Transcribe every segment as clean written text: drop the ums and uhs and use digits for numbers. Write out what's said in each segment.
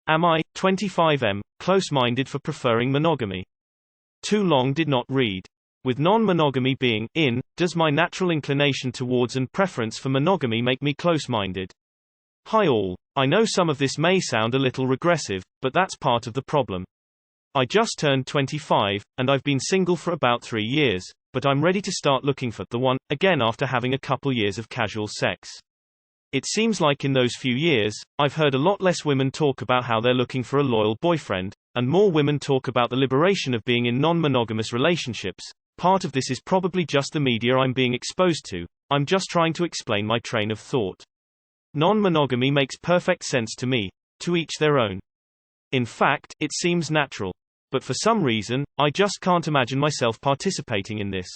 Am I, 25M, close-minded for preferring monogamy? Too long did not read. With non-monogamy being in, does my natural inclination towards and preference for monogamy make me close-minded? Hi all. I know some of this may sound a little regressive, but that's part of the problem. I just turned 25, and I've been single for about 3 years, but I'm ready to start looking for the one again after having a couple years of casual sex. It seems like in those few years, I've heard a lot less women talk about how they're looking for a loyal boyfriend, and more women talk about the liberation of being in non-monogamous relationships. Part of this is probably just the media I'm being exposed to. I'm just trying to explain my train of thought. Non-monogamy makes perfect sense to me. To each their own. In fact, it seems natural. But for some reason, I just can't imagine myself participating in this.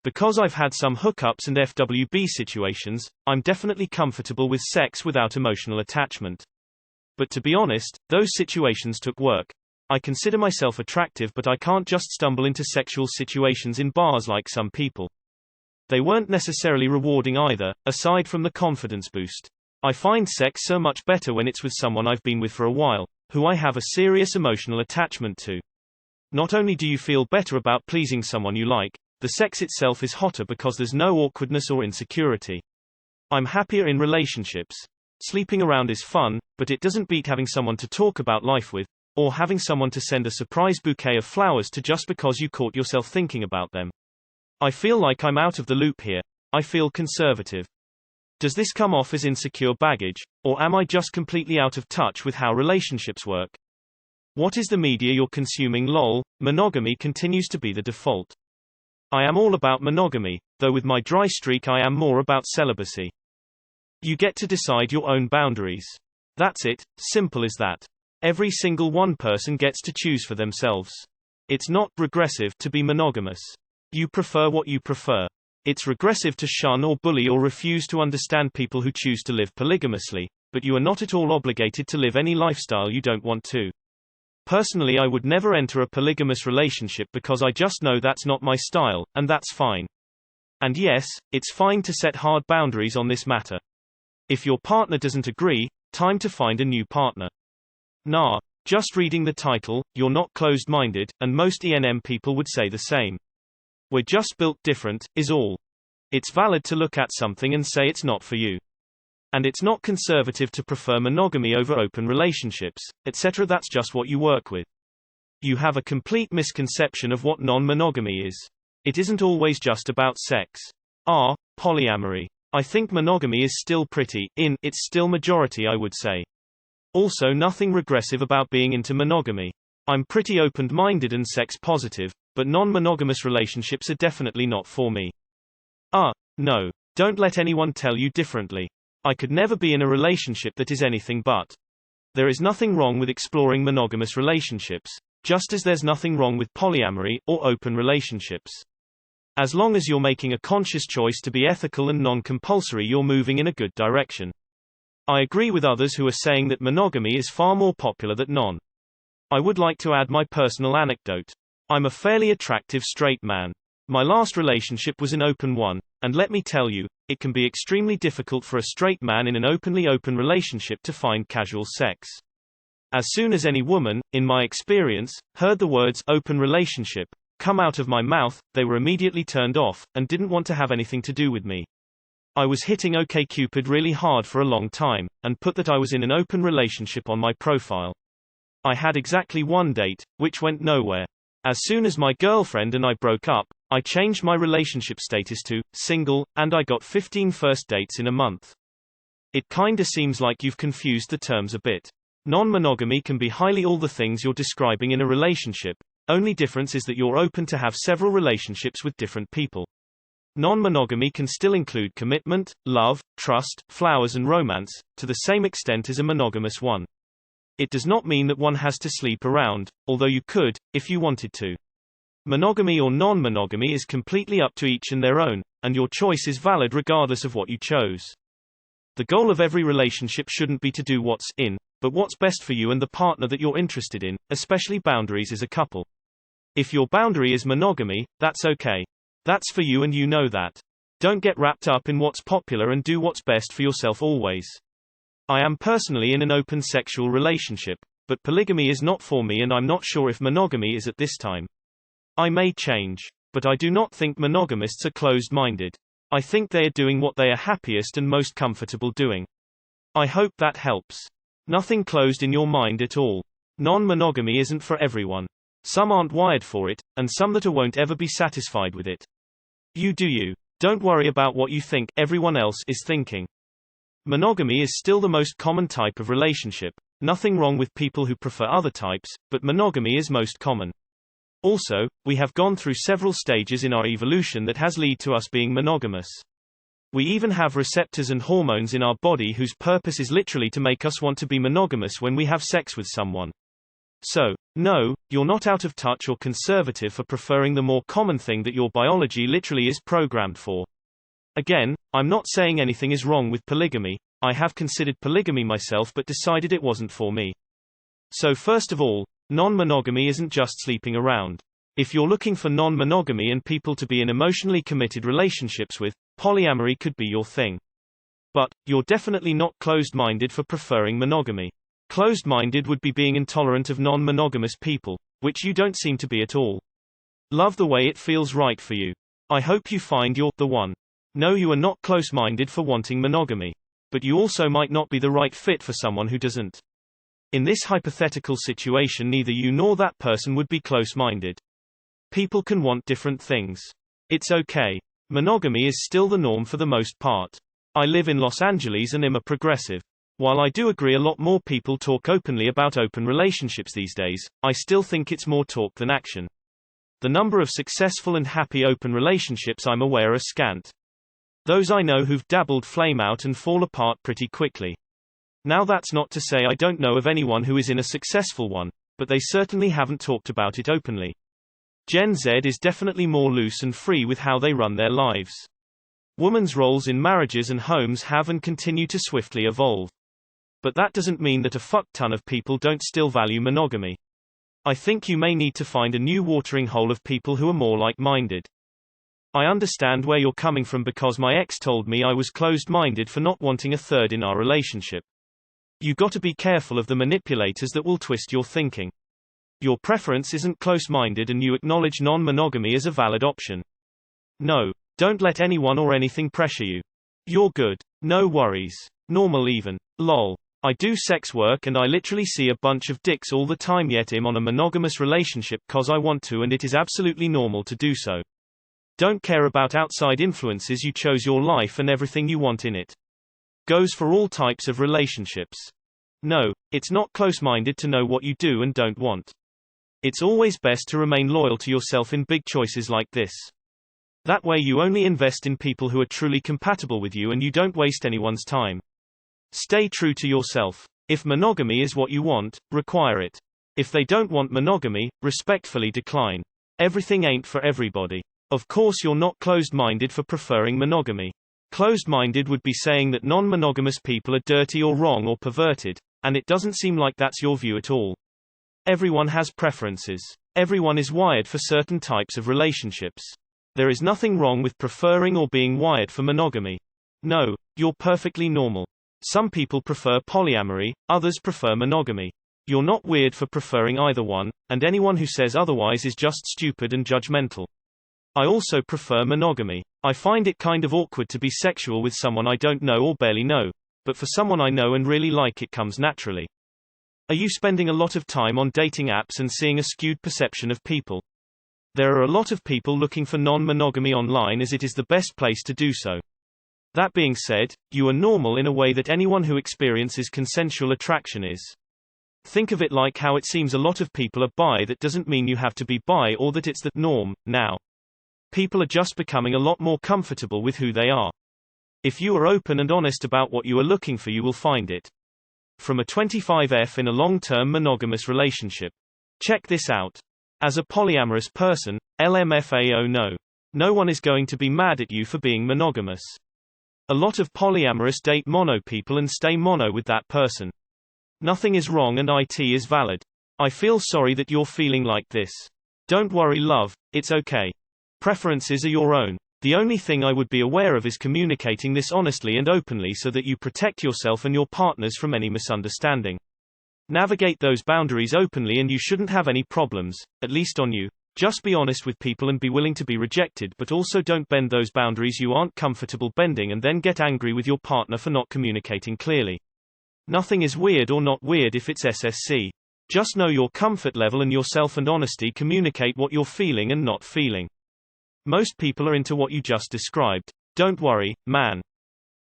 Because I've had some hookups and FWB situations, I'm definitely comfortable with sex without emotional attachment. But to be honest, those situations took work. I consider myself attractive, but I can't just stumble into sexual situations in bars like some people. They weren't necessarily rewarding either, aside from the confidence boost. I find sex so much better when it's with someone I've been with for a while, who I have a serious emotional attachment to. Not only do you feel better about pleasing someone you like, the sex itself is hotter because there's no awkwardness or insecurity. I'm happier in relationships. Sleeping around is fun, but it doesn't beat having someone to talk about life with, or having someone to send a surprise bouquet of flowers to just because you caught yourself thinking about them. I feel like I'm out of the loop here. I feel conservative. Does this come off as insecure baggage, or am I just completely out of touch with how relationships work? What is the media you're consuming? Lol, monogamy continues to be the default. I am all about monogamy, though with my dry streak I am more about celibacy. You get to decide your own boundaries. That's it, simple as that. Every single one person gets to choose for themselves. It's not regressive to be monogamous. You prefer what you prefer. It's regressive to shun or bully or refuse to understand people who choose to live polygamously, but you are not at all obligated to live any lifestyle you don't want to. Personally, I would never enter a polygamous relationship because I just know that's not my style, and that's fine. And yes, it's fine to set hard boundaries on this matter. If your partner doesn't agree, time to find a new partner. Nah, just reading the title, you're not closed-minded, and most ENM people would say the same. We're just built different, is all. It's valid to look at something and say it's not for you. And it's not conservative to prefer monogamy over open relationships, etc. That's just what you work with. You have a complete misconception of what non-monogamy is. It isn't always just about sex. Polyamory. I think monogamy is still pretty in, it's still majority, I would say. Also, nothing regressive about being into monogamy. I'm pretty open-minded and sex-positive, but non-monogamous relationships are definitely not for me. No. Don't let anyone tell you differently. I could never be in a relationship that is anything but. There is nothing wrong with exploring monogamous relationships, just as there's nothing wrong with polyamory or open relationships. As long as you're making a conscious choice to be ethical and non-compulsory, you're moving in a good direction. I agree with others who are saying that monogamy is far more popular than non. I would like to add my personal anecdote. I'm a fairly attractive straight man. My last relationship was an open one, and let me tell you, it can be extremely difficult for a straight man in an openly open relationship to find casual sex. As soon as any woman, in my experience, heard the words open relationship come out of my mouth, they were immediately turned off, and didn't want to have anything to do with me. I was hitting OkCupid really hard for a long time, and put that I was in an open relationship on my profile. I had exactly one date, which went nowhere. As soon as my girlfriend and I broke up, I changed my relationship status to single, and I got 15 first dates in a month. It kinda seems like you've confused the terms a bit. Non-monogamy can be highly all the things you're describing in a relationship. Only difference is that you're open to have several relationships with different people. Non-monogamy can still include commitment, love, trust, flowers and romance, to the same extent as a monogamous one. It does not mean that one has to sleep around, although you could, if you wanted to. Monogamy or non-monogamy is completely up to each and their own, and your choice is valid regardless of what you chose. The goal of every relationship shouldn't be to do what's in, but what's best for you and the partner that you're interested in, especially boundaries as a couple. If your boundary is monogamy, that's okay. That's for you and you know that. Don't get wrapped up in what's popular and do what's best for yourself always. I am personally in an open sexual relationship, but polygamy is not for me and I'm not sure if monogamy is at this time. I may change. But I do not think monogamists are closed-minded. I think they are doing what they are happiest and most comfortable doing. I hope that helps. Nothing closed in your mind at all. Non-monogamy isn't for everyone. Some aren't wired for it, and some that are won't ever be satisfied with it. You do you. Don't worry about what you think everyone else is thinking. Monogamy is still the most common type of relationship. Nothing wrong with people who prefer other types, but monogamy is most common. Also, we have gone through several stages in our evolution that has led to us being monogamous. We even have receptors and hormones in our body whose purpose is literally to make us want to be monogamous when we have sex with someone. So, no, you're not out of touch or conservative for preferring the more common thing that your biology literally is programmed for. Again, I'm not saying anything is wrong with polygamy. I have considered polygamy myself but decided it wasn't for me. So first of all, non-monogamy isn't just sleeping around. If you're looking for non-monogamy and people to be in emotionally committed relationships with, polyamory could be your thing. But, you're definitely not closed-minded for preferring monogamy. Closed-minded would be being intolerant of non-monogamous people, which you don't seem to be at all. Love the way it feels right for you. I hope you find you're the one. No, you are not close-minded for wanting monogamy. But you also might not be the right fit for someone who doesn't. In this hypothetical situation, neither you nor that person would be close-minded. People can want different things. It's okay. Monogamy is still the norm for the most part. I live in Los Angeles and am a progressive. While I do agree a lot more people talk openly about open relationships these days, I still think it's more talk than action. The number of successful and happy open relationships I'm aware are scant. Those I know who've dabbled flame out and fall apart pretty quickly. Now that's not to say I don't know of anyone who is in a successful one, but they certainly haven't talked about it openly. Gen Z is definitely more loose and free with how they run their lives. Women's roles in marriages and homes have and continue to swiftly evolve. But that doesn't mean that a fuck ton of people don't still value monogamy. I think you may need to find a new watering hole of people who are more like-minded. I understand where you're coming from because my ex told me I was closed-minded for not wanting a third in our relationship. You got to be careful of the manipulators that will twist your thinking. Your preference isn't close-minded and you acknowledge non-monogamy as a valid option. No, don't let anyone or anything pressure you. You're good. No worries. Normal even. Lol. I do sex work and I literally see a bunch of dicks all the time, yet I'm on a monogamous relationship cause I want to and it is absolutely normal to do so. Don't care about outside influences, you chose your life and everything you want in it. Goes for all types of relationships. No, it's not close-minded to know what you do and don't want. It's always best to remain loyal to yourself in big choices like this. That way you only invest in people who are truly compatible with you and you don't waste anyone's time. Stay true to yourself. If monogamy is what you want, require it. If they don't want monogamy, respectfully decline. Everything ain't for everybody. Of course you're not closed-minded for preferring monogamy. Closed-minded would be saying that non-monogamous people are dirty or wrong or perverted, and it doesn't seem like that's your view at all. Everyone has preferences. Everyone is wired for certain types of relationships. There is nothing wrong with preferring or being wired for monogamy. No, you're perfectly normal. Some people prefer polyamory, others prefer monogamy. You're not weird for preferring either one, and anyone who says otherwise is just stupid and judgmental. I also prefer monogamy. I find it kind of awkward to be sexual with someone I don't know or barely know, but for someone I know and really like it comes naturally. Are you spending a lot of time on dating apps and seeing a skewed perception of people? There are a lot of people looking for non-monogamy online as it is the best place to do so. That being said, you are normal in a way that anyone who experiences consensual attraction is. Think of it like how it seems a lot of people are bi. That doesn't mean you have to be bi or that it's the norm now. People are just becoming a lot more comfortable with who they are. If you are open and honest about what you are looking for, you will find it. From a 25F in a long-term monogamous relationship. Check this out. As a polyamorous person, LMFAO no. No one is going to be mad at you for being monogamous. A lot of polyamorous date mono people and stay mono with that person. Nothing is wrong and it is valid. I feel sorry that you're feeling like this. Don't worry, love, it's okay. Preferences are your own. The only thing I would be aware of is communicating this honestly and openly so that you protect yourself and your partners from any misunderstanding. Navigate those boundaries openly and you shouldn't have any problems, at least on you. Just be honest with people and be willing to be rejected, but also don't bend those boundaries you aren't comfortable bending and then get angry with your partner for not communicating clearly. Nothing is weird or not weird if it's SSC. Just know your comfort level and yourself and honesty communicate what you're feeling and not feeling. Most people are into what you just described. Don't worry, man.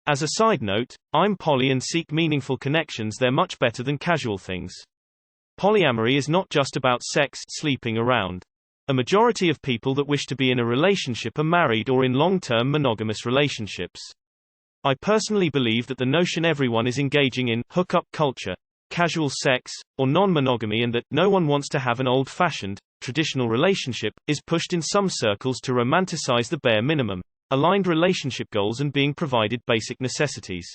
As a side note, I'm poly and seek meaningful connections. They're much better than casual things. Polyamory is not just about sex, sleeping around. A majority of people that wish to be in a relationship are married or in long-term monogamous relationships. I personally believe that the notion everyone is engaging in hookup culture, casual sex, or non-monogamy, and that no one wants to have an old-fashioned, traditional relationship, is pushed in some circles to romanticize the bare minimum, aligned relationship goals and being provided basic necessities.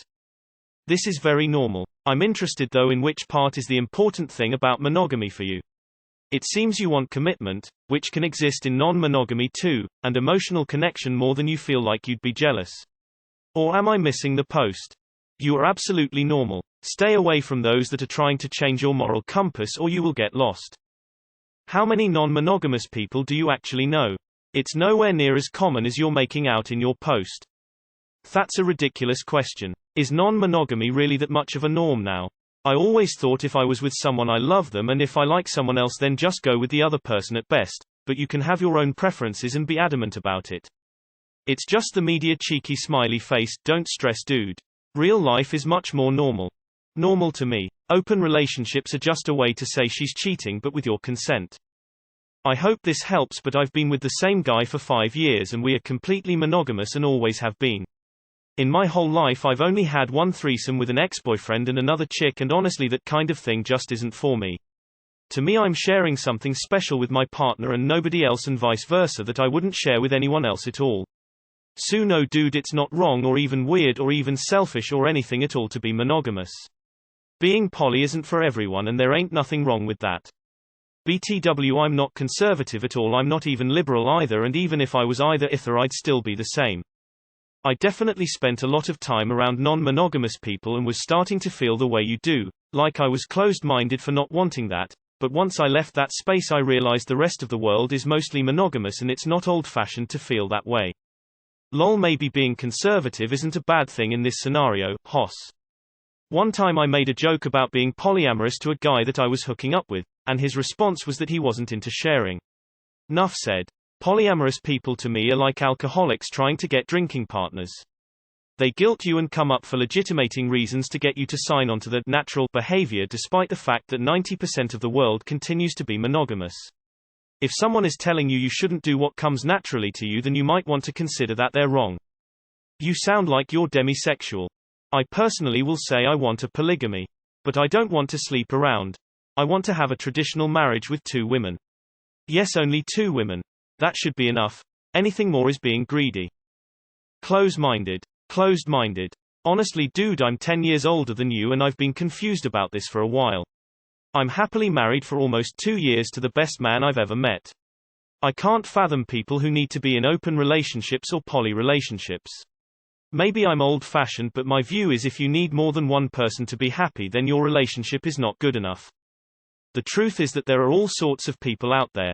This is very normal. I'm interested though in which part is the important thing about monogamy for you. It seems you want commitment, which can exist in non-monogamy too, and emotional connection more than you feel like you'd be jealous. Or am I missing the post? You are absolutely normal. Stay away from those that are trying to change your moral compass or you will get lost. How many non-monogamous people do you actually know? It's nowhere near as common as you're making out in your post. That's a ridiculous question. Is non-monogamy really that much of a norm now? I always thought if I was with someone I love them, and if I like someone else then just go with the other person at best, but you can have your own preferences and be adamant about it. It's just the media cheeky smiley face, don't stress dude. Real life is much more normal. Normal to me. Open relationships are just a way to say she's cheating but with your consent. I hope this helps, but I've been with the same guy for 5 years and we are completely monogamous and always have been. In my whole life I've only had one threesome with an ex-boyfriend and another chick, and honestly that kind of thing just isn't for me. To me I'm sharing something special with my partner and nobody else, and vice versa, that I wouldn't share with anyone else at all. So no dude, it's not wrong or even weird or even selfish or anything at all to be monogamous. Being poly isn't for everyone and there ain't nothing wrong with that. BTW, I'm not conservative at all, I'm not even liberal either, and even if I was either I'd still be the same. I definitely spent a lot of time around non-monogamous people and was starting to feel the way you do, like I was closed-minded for not wanting that, but once I left that space I realized the rest of the world is mostly monogamous and it's not old-fashioned to feel that way. Lol, maybe being conservative isn't a bad thing in this scenario, Hoss. One time I made a joke about being polyamorous to a guy that I was hooking up with, and his response was that he wasn't into sharing. Nuff said. Polyamorous people to me are like alcoholics trying to get drinking partners. They guilt you and come up for legitimating reasons to get you to sign on to the natural behavior despite the fact that 90% of the world continues to be monogamous. If someone is telling you you shouldn't do what comes naturally to you, then you might want to consider that they're wrong. You sound like you're demisexual. I personally will say I want a polygamy. But I don't want to sleep around. I want to have a traditional marriage with 2 women. Yes, only 2 women. That should be enough. Anything more is being greedy. Close-minded. Closed-minded. Honestly dude, I'm 10 years older than you and I've been confused about this for a while. I'm happily married for almost 2 years to the best man I've ever met. I can't fathom people who need to be in open relationships or poly relationships. Maybe I'm old-fashioned, but my view is if you need more than one person to be happy, then your relationship is not good enough. The truth is that there are all sorts of people out there.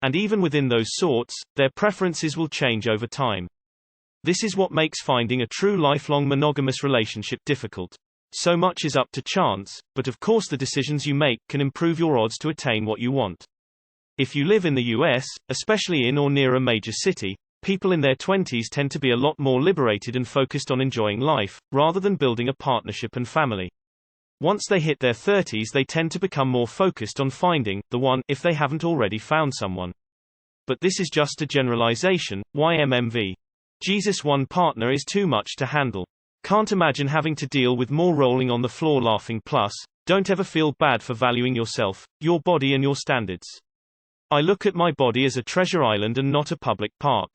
And even within those sorts, their preferences will change over time. This is what makes finding a true lifelong monogamous relationship difficult. So much is up to chance, but of course the decisions you make can improve your odds to attain what you want. If you live in the US, especially in or near a major city, people in their 20s tend to be a lot more liberated and focused on enjoying life, rather than building a partnership and family. Once they hit their 30s they tend to become more focused on finding the one, if they haven't already found someone. But this is just a generalization. YMMV. Jesus, one partner is too much to handle. Can't imagine having to deal with more rolling on the floor laughing. Plus, don't ever feel bad for valuing yourself, your body and your standards. I look at my body as a treasure island and not a public park.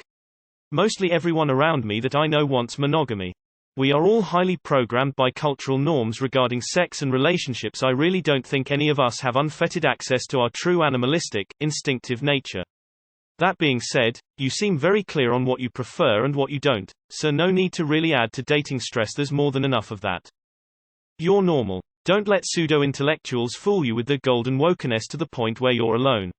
Mostly everyone around me that I know wants monogamy. We are all highly programmed by cultural norms regarding sex and relationships. I really don't think any of us have unfettered access to our true animalistic, instinctive nature. That being said, you seem very clear on what you prefer and what you don't, so no need to really add to dating stress, there's more than enough of that. You're normal. Don't let pseudo-intellectuals fool you with their golden wokeness to the point where you're alone.